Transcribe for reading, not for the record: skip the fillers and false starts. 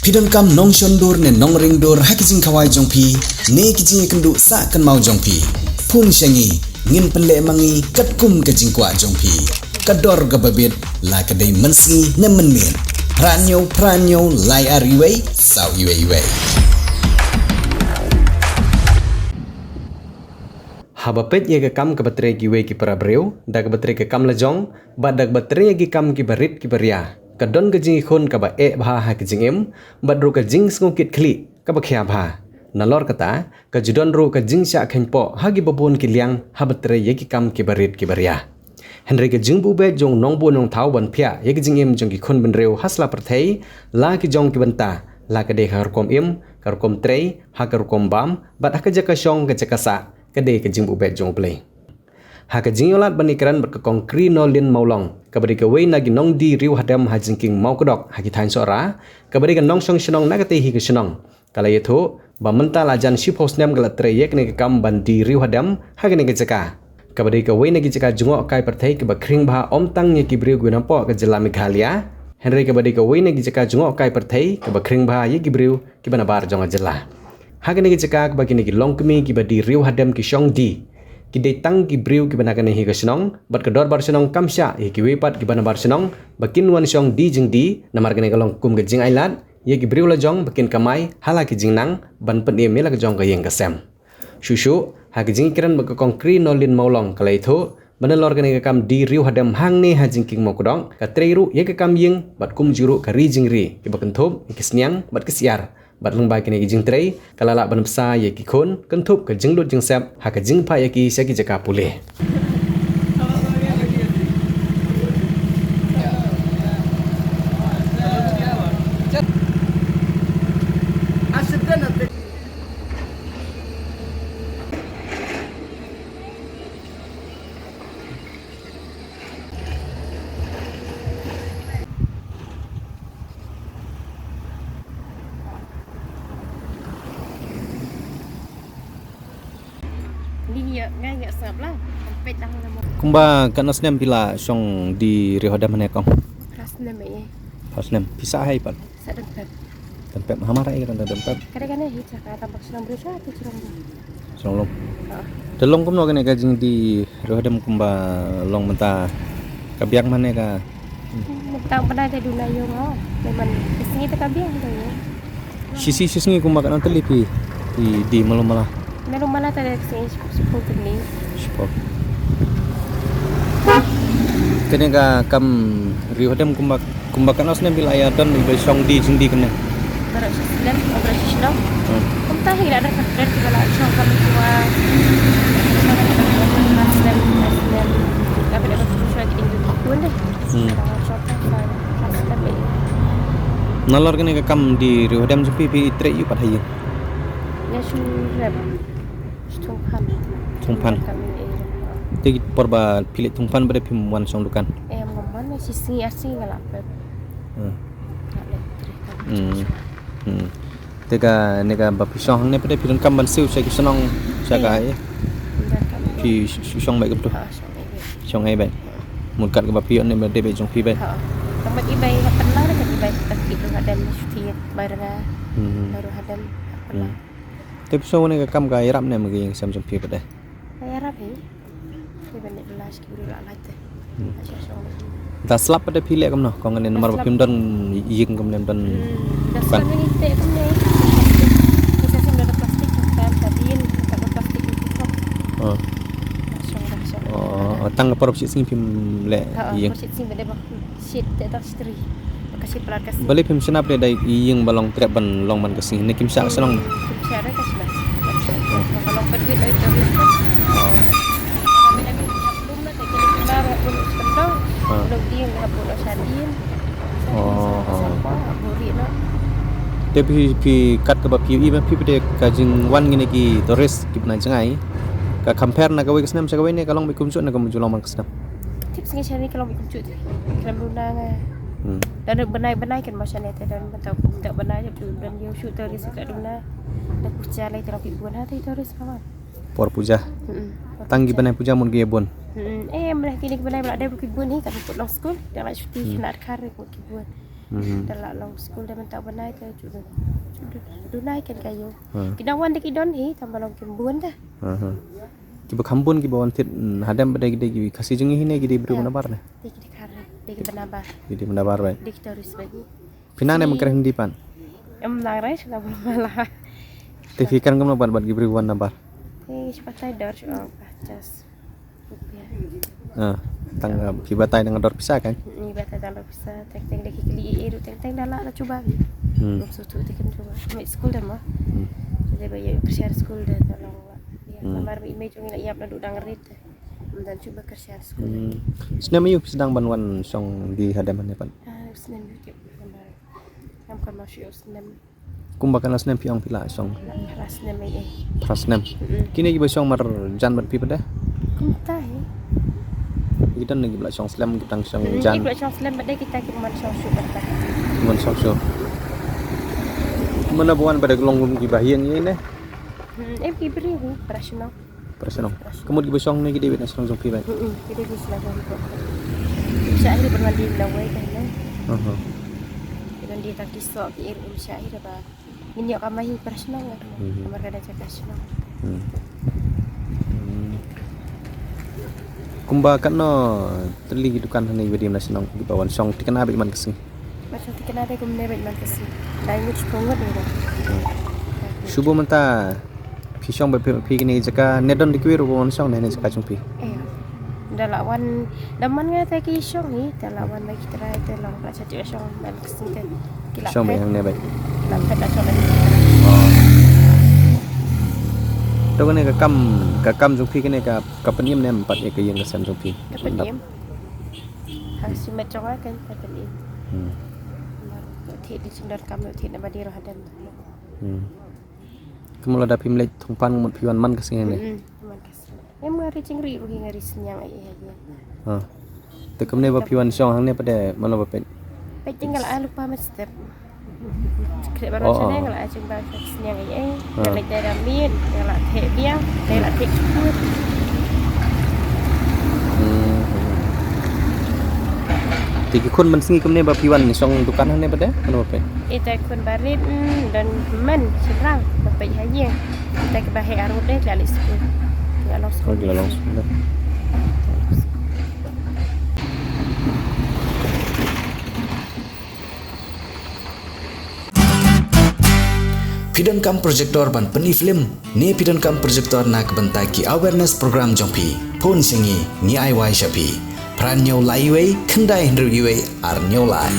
Pidon kam nong shondur ne nong ringdur hakijing kawai jongpi ne kijing kendu sa kan mau jongpi pun syangi ngin penle mangi katkum kajing kwa jongpi kador gababit la kadai mensi ne menmin pranyo lai ariwei sau iwei Habapet ye ke kam ke batre giwe ki para breu da ke batre ke kam lajong badak batre ye kam ki barit ki baria kadon ke jing khon ka ba bha ha ke jingem badru ke jing ngukit khli ka ba khya bha nalor kata ka judon ru ka jing sha khenpo ha gi babon ki liang ha batre ye ki kam ki barit ki baria henry ke jing bu be jong nong bu nong thau ban phya ye ki jingem jong ki khon ben reu hasla prathei la ki jong ki banta la ka de har kom im kar kom trei ha kar kom bam bat ha ka jaka shong ka jaka sa kade ke jing bu be jong play ha ka jing yolat banikaran ber ke konkri no lin maulong kabari ke wei nagi nong di riu hadam ha jingking mau kodok ha ki thain sora kabari ke nong song shnong nagate hi ke shnong kala yetho ba menta lajan shi phosnem galatre yek ne ke kam ban di riu hadam ha ke ne ke jaka kabari ke wei nagi jaka jungo kai perthai ke ba khring bha om tang ye ki briu gunampo ke jela meghalia henry kabari ke wei nagi jaka jungo kai perthai ke ba khring bha ye ki briu ki bana bar jong jela ha ke ne ke jaka ke ba ki ne ki longkmi ki ba di riu hadam ki shong di ki de tang ki briu ki bana kane hi ka snong bat ka dor bar snong kamsha e ki wepat ki bana bar snong bakin wan shong di jing di namar kane kalong kum ke jing ailat ye ki briu la jong bakin kamai hala ki jing nang ban pen e mela ka jong ka yeng ka sem shushu ha ki jing kiran ba ka konkri no lin maulong kalai tho bana lor kane ka kam di riu hadam hang ne ha jing king mo kodong ka treiru ye ka kam yeng bat kum juru ka ri jing ri ki bakan thop ki snyang bat ki siar bat lung bai kene jing trei kalala ban psa ye ki khon kan thup ka jing lut jing sep ha ka jing pha ye ki sa ki jaka pule kumba kan asnem pila song di rihodam ne kom Rasnem ya. asnem pisah hai pan Sadempet. tempet hamara ai kan tempet Kadang-kadang hijau kata tampak senang berusaha tu curang. songlong delong kom no kene ka jing di rihodam kumba long menta kabiak mane ka Mentang pernah ada duna yo ngau. Memang kesini tak kabiang tu ya. sisi kumba kan teli pi di malam Melu mana tak ada kesini sepuluh kali. sport kene ka kam rihodam kumba kan asnem pila ya don ibe song di jing di kene Barat sesudah, operasi sedang. Entah tidak ada kader kalau syong kami tua. Rasnem. Kami dapat berusaha di Indonesia pun deh. Rasnem ya. nalor kene ka kam di rihodam jupi pi tre yu pat hayi Ya sudah. Tungpan ti porba pilit tungpan pada pim wan song dukan Ngomong sisi asing ngelapet. tega nega ba pisong ne pada pilun kam ban siu sai kisonong saga ai pi song bai gum tu song ai bai mun kat ba pi ne ba de bai jong pi bai Kamu ibai pernah ada ibai tapi itu ada mesti bayar baru ada pernah. Tapi so ne ka kam ga irap ne magi sam jong pi pada Bayar apa? Ibai ne belas kilo lah teh. ta slap pada pi le kam no kong ne nomor pim don ying kam ne don Dasar ni teh pun ni. Bisa sih ada plastik kan tadiin tak plastik itu. tang porop sing pim le ying Porsi sing beda bak sheet tak stri. Kasih pelat kasih. balik pim senap le dai ying balong trap ban long ban kasih ne kim sa senong Cara kasih lah. Kalau pergi dari terus. Kami lagi belum lah kita baru pun sebentar. Belum dia nggak pun sadin. Buri nak. Tapi pi kat ke ba pi ba pi de ka jing wan ngene ki toris ki bna jangai ka compare na ka we kesnam sa ka we ne kalong bikum su na ka mujulong man kesnam Tips ni cari kalau bikin cut. Kalau lunang. Dan benai kan macam ni dan bentuk tak benai dan dia shoot toris kat duna. Dan puja lai terlalu pun hati toris kawan. por puja tanggi banai puja mun ge bon Mereka kini benai berada di kebun ni kat put long school dan nak cuti nak kar put kebun. Dalam long school dia mentak benai tu dunai kan kayu. Kita wan dek idon tambah long kembun dah. Kiba kambun kiba wantit hadam pada gede gibi kasih jengi hine gede beri menabar ne. Dek kare dek benabar. Gede menabar baik. Dek terus bagi. Pina ne mengkerah hindipan. Lang rai sudah malah. TV kan kamu buat gibri wan nabar. Cepat dar cas. Rupiah. Tanggap kiba tay dengan dor pisah kan. Ni bata dalam bisa teng dek kili teng dalam lah coba. Suatu tekan coba. Mek school dah mah. Jadi bayar kerja school dah tolong. Kamar image ngi iap duduk dang rit dan coba kerja sekolah. Senam yuk sedang banwan song di hadaman depan. Senam yuk gambar. Kam kan masih senam. Kumbakan senam piang pila song. Senam Senam. Kini ibu song mar jan bat pi pada. Kum tahu. Kita lagi bela song slam kita song jan. Ibu song slam pada kita man song show pada. Man song show. Mana buan pada gelong gibahian ini ne. Beri operasional. Kemudian di besong ni kita nasional zombie baik. Kita bisa lakukan itu. Bisa hari bermandi lawai kan? Dengan dia tak kisah di Indonesia ini apa? Minyak kami operasional kan? Kamar kada cakap operasional. Kumbakan no terli dukan hani beri nasional di bawah song dikenal abik man kesini. Macam dikenal ada kumne abik man kesini. Language kongot ni dah. Subuh mentah. Pisong berpi kini jaka nedon dikui rubuhan song nene jaka jumpi. Dalawan daman nga tay ki song ni dalawan lagi try dalam baca tu song dan kesini kilap. Song yang ne baik. Kilap kat song lagi. Tahu kan kakam jumpi kini kapenim ne empat ya yang kesan jumpi. Kapenim. Hasil macam kan kapenim. Ti di sundar kamu ti nak badi rohadan. Kamu ada pimlek tumpan mut piwan man kesini ni. Man kesini. Ngari cingri rugi ngari senyang aja. Tekem ne piwan song hang ne pada mana bapet. Pet tinggal lupa mesti. Kerja baru sana kalau acung baru senyang aja. Kalau ada min, kalau teh biang, kalau teh kuat. Tiga kun mensingi kemne bapiwan ni song dukan hang ne pada mana bapet. Kita kun barit dan men serang bapak haji. Kita ke bahaya arut deh lalu sekolah. Lalu sekolah. Pidon kam projector ban peni film ne pidon kam projector nak bentaki awareness program jompi pon singi ni ai wai shapi pran nyau lai wei kendai hendru ar nyau lai